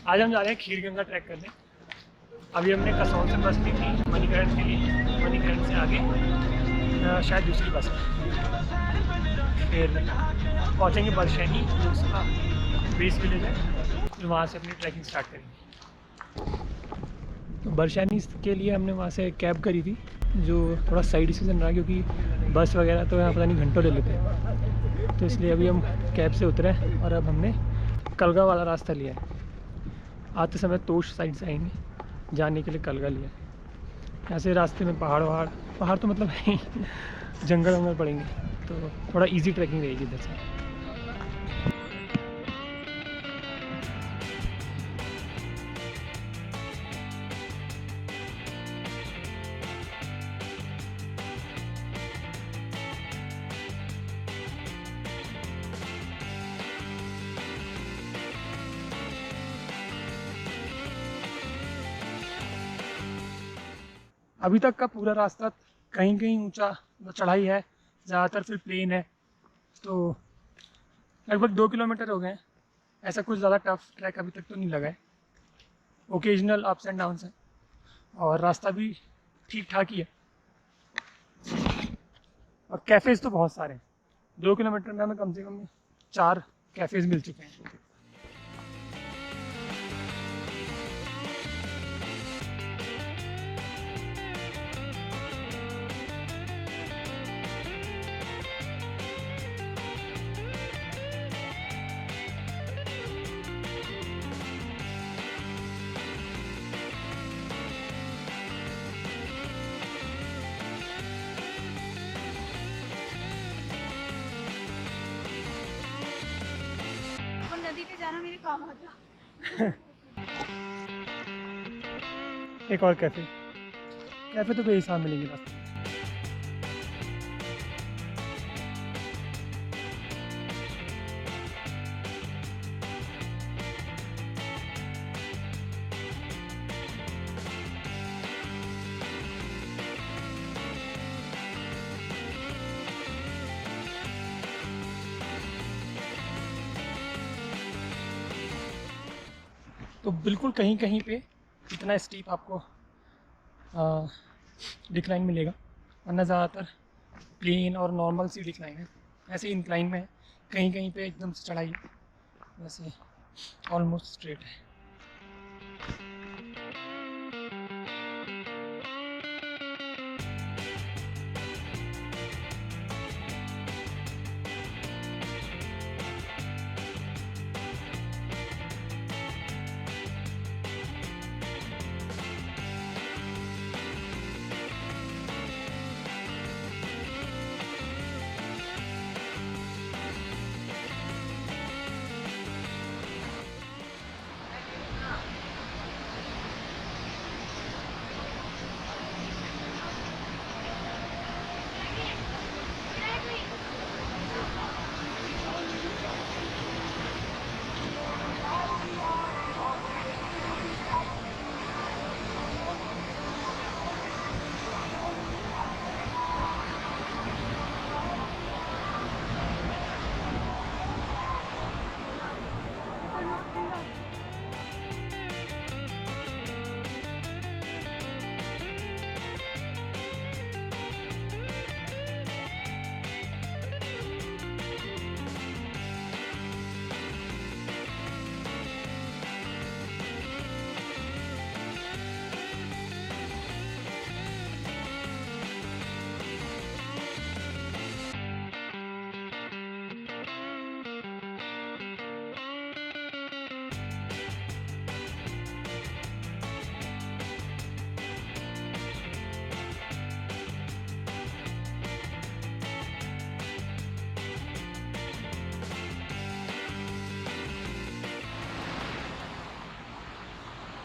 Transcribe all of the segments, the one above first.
आज हम जा रहे हैं खीरगंगा ट्रैक करने। अभी हमने कसौल से बस ली थी मणिकरण के लिए, मणिकरण से आगे शायद दूसरी बस है, फिर पहुँचेंगे बरशैनी जो उसका बेस विलेज है, फिर वहाँ से अपनी ट्रैकिंग स्टार्ट करेंगे। तो बरशैनी के लिए हमने वहाँ से कैब करी थी, जो थोड़ा सही डिसीजन रहा क्योंकि बस वगैरह तो यहाँ पता नहीं घंटों ले लेते हैं। तो इसलिए अभी हम कैब से उतरे और अब हमने कलगा वाला रास्ता लिया है। आते समय तोश साइड से आएंगे, जाने के लिए कलगा लिया है। यहाँ से रास्ते में पहाड़ तो मतलब है ही, जंगल वंगल पड़ेंगे, तो थोड़ा इजी ट्रैकिंग रहेगी इधर से। अभी तक का पूरा रास्ता कहीं कहीं ऊंचा चढ़ाई है, ज़्यादातर फिर प्लेन है। तो लगभग 2 किलोमीटर हो गए हैं। ऐसा कुछ ज़्यादा टफ ट्रैक अभी तक तो नहीं लगा है। ओकेजनल अप्स एंड डाउन्स हैं और रास्ता भी ठीक ठाक ही है। और कैफ़ेज़ तो बहुत सारे हैं। 2 किलोमीटर में हमें कम से कम 4 कैफ़ेज़ मिल चुके हैं। नदी पे जाना मेरे काम आता। एक और कैफ़े तो कई साथ मिलेंगे रास्ते में। तो बिल्कुल कहीं कहीं पे इतना स्टीप आपको डिक्लाइन मिलेगा, वरना ज़्यादातर प्लेन और नॉर्मल सी डिक्लाइन है। ऐसे इंक्लाइन में है, कहीं कहीं पे एकदम से चढ़ाई, वैसे ऑलमोस्ट स्ट्रेट है।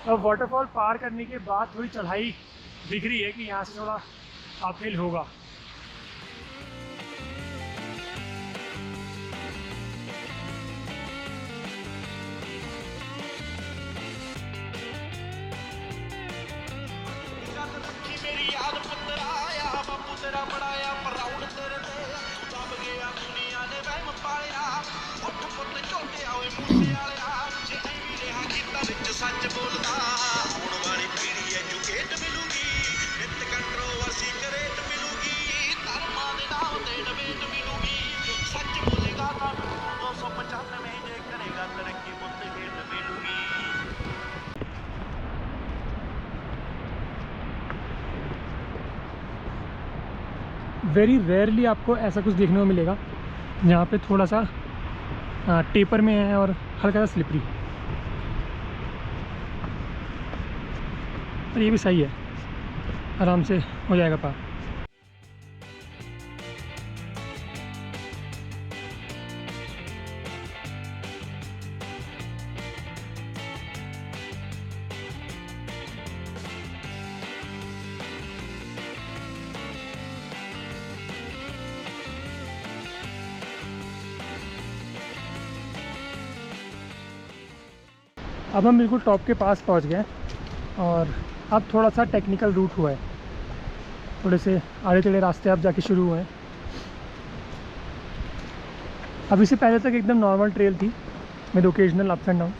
अब वाटरफॉल पार करने के बाद थोड़ी चढ़ाई दिख रही है कि यहाँ से थोड़ा अपहिल होगा। ਵਿੱਚ ਸੱਚ ਬੋਲਦਾ ਹੁਣ ਵਾਲੀ ਪੀੜ੍ਹੀ ਐਜੂਕੇਟ ਮਿਲੂਗੀ ਨਿਤ ਕੰਟਰੋਵਰਸੀ ਕਰੇਟ ਮਿਲੂਗੀ ਧਰਮਾਂ ਦੇ ਨਾਮ ਤੇ ਡਿਬੇਟ ਮਿਲੂਗੀ ਸੱਚ ਬੋਲੇਗਾ ਤਾਂ 295 ਜੇ ਕਰੇਗਾ ਤਰੱਕੀ ਮੁੱਦੇ ਹੇਠ ਮਿਲੂਗੀ वेरी रेयरली आपको ऐसा कुछ देखने को मिलेगा जहाँ पे थोड़ा सा टेपर में है और हल्का सा स्लिपरी, और ये भी सही है, आराम से हो जाएगा पार। अब हम बिल्कुल टॉप के पास पहुंच गए और अब थोड़ा सा टेक्निकल रूट हुआ है, थोड़े से आड़े टेढ़े रास्ते अब जाके शुरू हुए हैं। अभी से पहले तक एकदम नॉर्मल ट्रेल थी with occasional ups and down.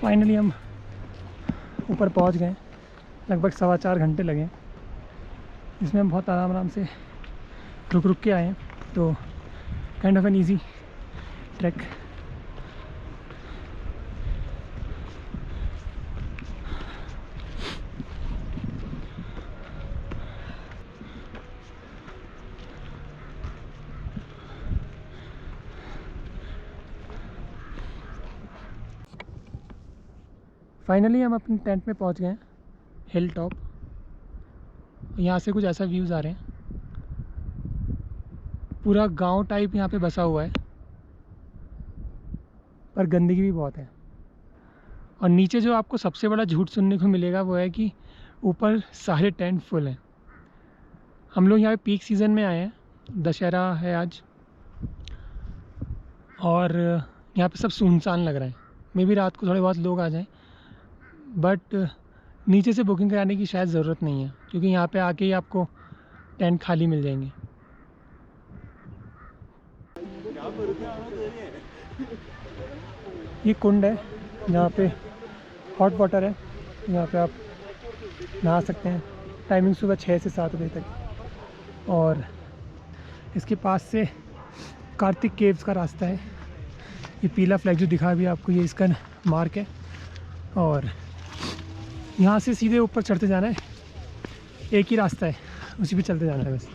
Finally हम ऊपर पहुंच गए, लगभग 4.25 घंटे लगे, जिसमें हम बहुत आराम से रुक के आए हैं, तो kind of an easy track. Finally हम अपने टेंट में पहुंच गए हैं, हिल टॉप। यहाँ से कुछ ऐसा व्यूज़ आ रहे हैं, पूरा गांव टाइप यहाँ पे बसा हुआ है, पर गंदगी भी बहुत है। और नीचे जो आपको सबसे बड़ा झूठ सुनने को मिलेगा वो है कि ऊपर सारे टेंट फुल हैं। हम लोग यहाँ पे पीक सीज़न में आए हैं, दशहरा है आज, और यहाँ पे सब सुनसान लग रहा है। मे भी रात को थोड़े बहुत लोग आ जाएं, बट नीचे से बुकिंग कराने की शायद ज़रूरत नहीं है, क्योंकि यहाँ पे आके ही आपको टेंट खाली मिल जाएंगे। ये कुंड है जहाँ पे हॉट वाटर है, यहाँ पे आप नहा सकते हैं। टाइमिंग सुबह 6 से 7 बजे तक। और इसके पास से कार्तिक केव्स का रास्ता है। ये पीला फ्लैग जो दिखा भी आपको, ये इसका मार्क है। और यहाँ से सीधे ऊपर चढ़ते जाना है, एक ही रास्ता है, उसी पे चलते जाना है बस।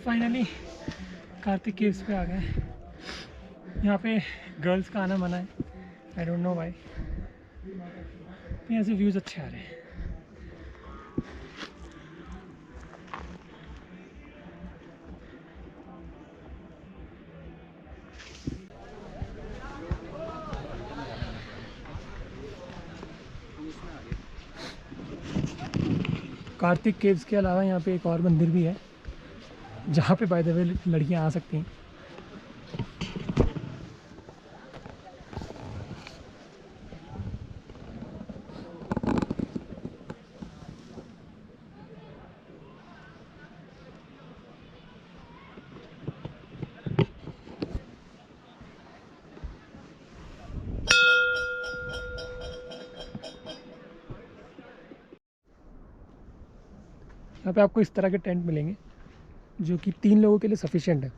फाइनली कार्तिक केव्स पे आ गए। यहाँ पे गर्ल्स का आना मना है, आई डोंट नो व्हाई। यहाँ से व्यूज़ अच्छे आ रहे हैं। कार्तिक केव्स के अलावा यहाँ पे एक और मंदिर भी है, जहाँ पे बाय द वे लड़कियाँ आ सकती हैं। यहाँ पे आपको इस तरह के टेंट मिलेंगे जो कि 3 लोगों के लिए सफिशिएंट है।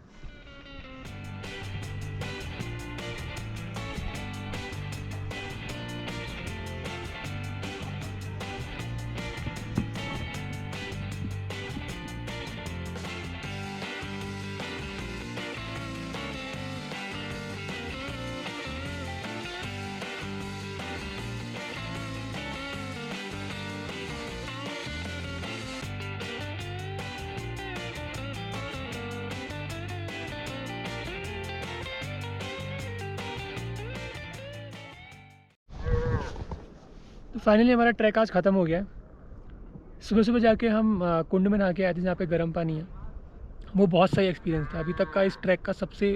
तो फाइनली हमारा ट्रैक आज ख़त्म हो गया है। सुबह सुबह जाके हम कुंड में नहा के आए थे जहाँ पे गर्म पानी है। वो बहुत सही एक्सपीरियंस था, अभी तक का इस ट्रैक का सबसे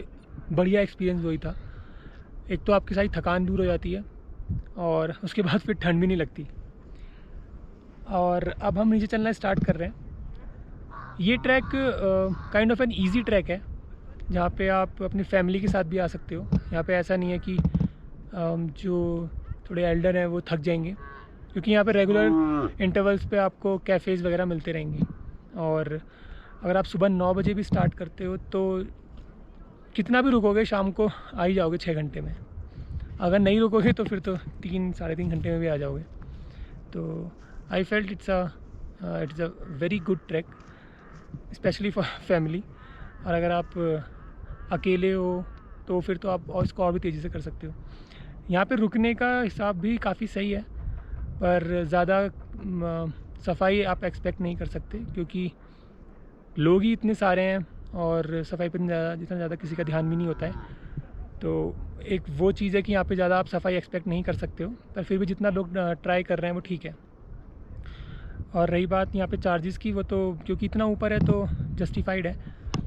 बढ़िया एक्सपीरियंस वही था। एक तो आपकी सारी थकान दूर हो जाती है और उसके बाद फिर ठंड भी नहीं लगती। और अब हम नीचे चलना स्टार्ट कर रहे हैं। ये track kind of an easy track है जहाँ पे आप अपनी फैमिली के साथ भी आ सकते हो। यहाँ पे ऐसा नहीं है कि जो थोड़े एल्डर हैं वो थक जाएंगे, क्योंकि यहाँ पे रेगुलर इंटरवल्स पे आपको कैफ़ेज़ वगैरह मिलते रहेंगे। और अगर आप सुबह 9 बजे भी स्टार्ट करते हो तो कितना भी रुकोगे शाम को आ ही जाओगे 6 घंटे में। अगर नहीं रुकोगे तो फिर तो 3 साढ़े 3 घंटे में भी आ जाओगे। तो I felt it's a very good track, specially for family. और अगर आप अकेले हो तो फिर तो आप और इसको और भी तेज़ी से कर सकते हो। यहाँ पे रुकने का हिसाब भी काफ़ी सही है, पर ज़्यादा सफाई आप एक्सपेक्ट नहीं कर सकते क्योंकि लोग ही इतने सारे हैं और सफाई पर जितना ज़्यादा किसी का ध्यान भी नहीं होता है। तो एक वो चीज़ है कि यहाँ पे ज़्यादा आप सफाई एक्सपेक्ट नहीं कर सकते हो, पर फिर भी जितना लोग ट्राई कर रहे हैं वो ठीक है। और रही बात यहाँ पे चार्जेस की, वो तो क्योंकि इतना ऊपर है तो जस्टिफाइड है।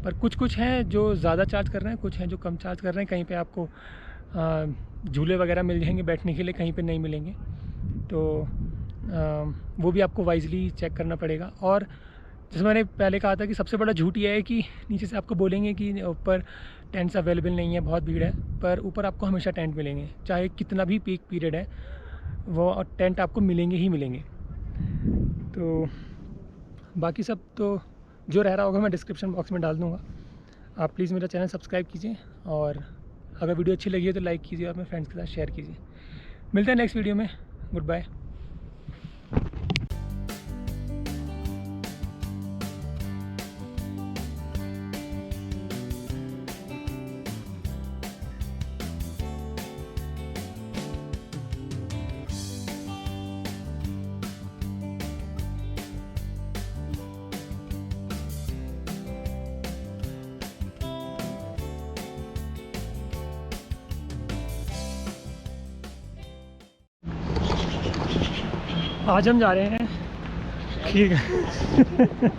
पर कुछ हैं जो ज़्यादा चार्ज कर रहे हैं, कुछ हैं जो कम चार्ज कर रहे हैं। कहीं पे आपको झूले वगैरह मिल जाएंगे बैठने के लिए, कहीं पे नहीं मिलेंगे। तो वो भी आपको वाइजली चेक करना पड़ेगा। और जैसे मैंने पहले कहा था कि सबसे बड़ा झूठ ये है कि नीचे से आपको बोलेंगे कि ऊपर टेंट्स अवेलेबल नहीं है, बहुत भीड़ है, पर ऊपर आपको हमेशा टेंट मिलेंगे। चाहे कितना भी पीक पीरियड है वो टेंट आपको मिलेंगे ही मिलेंगे। तो बाकी सब तो जो रह रहा होगा मैं डिस्क्रिप्शन बॉक्स में डाल दूँगा। आप प्लीज़ मेरा चैनल सब्सक्राइब कीजिए और अगर वीडियो अच्छी लगी है तो लाइक कीजिए और अपने फ्रेंड्स के साथ शेयर कीजिए। मिलते हैं नेक्स्ट वीडियो में। Good bye. आज हम जा रहे हैं, ठीक है।